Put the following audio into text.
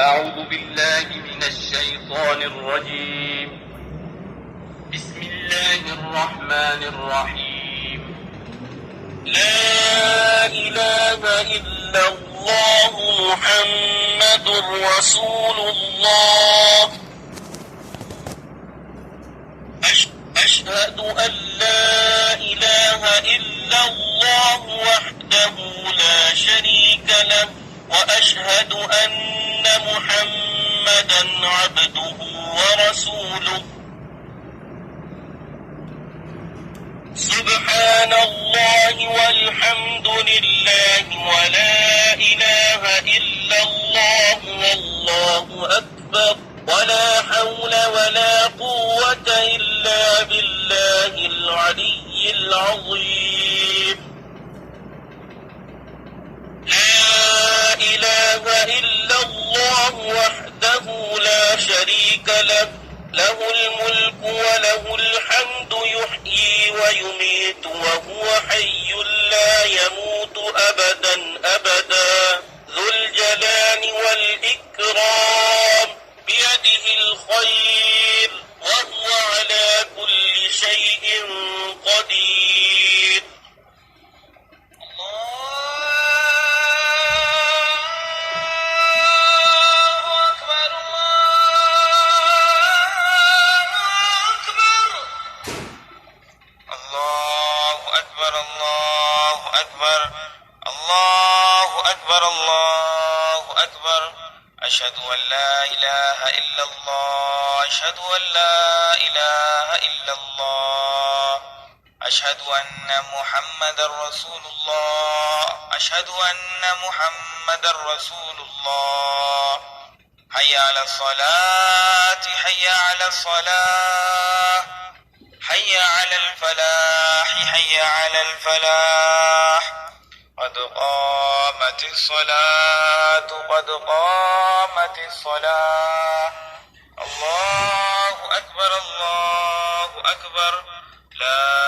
أعوذ بالله من الشيطان الرجيم. بسم الله الرحمن الرحيم. لا إله إلا الله محمد رسول الله. أشهد أن لا إله إلا الله وحده لا شريك له، وأشهد أن محمدا عبده ورسوله. سبحان الله والحمد لله ولا إله إلا الله والله أكبر، ولا حول ولا قوة إلا بالله العلي العظيم. لا إله إلا الله وحده لا شريك له، له الملك وله الحمد، يحيي ويميت وهو حي لا يموت أبدا أبدا، ذو الجلال والإكرام، بيده الخير وهو على كل شيء قدير. الله أكبر الله أكبر الله أكبر الله أكبر. أشهد أن لا إله إلا الله أشهد أن لا إله إلا الله. أشهد أن محمد رسول الله أشهد أن محمد رسول الله. حي على الصلاة حي على الصلاة حي على الفلاح حي على الفلاح. قد قامت الصلاة قد قامت الصلاة. الله أكبر الله أكبر. لا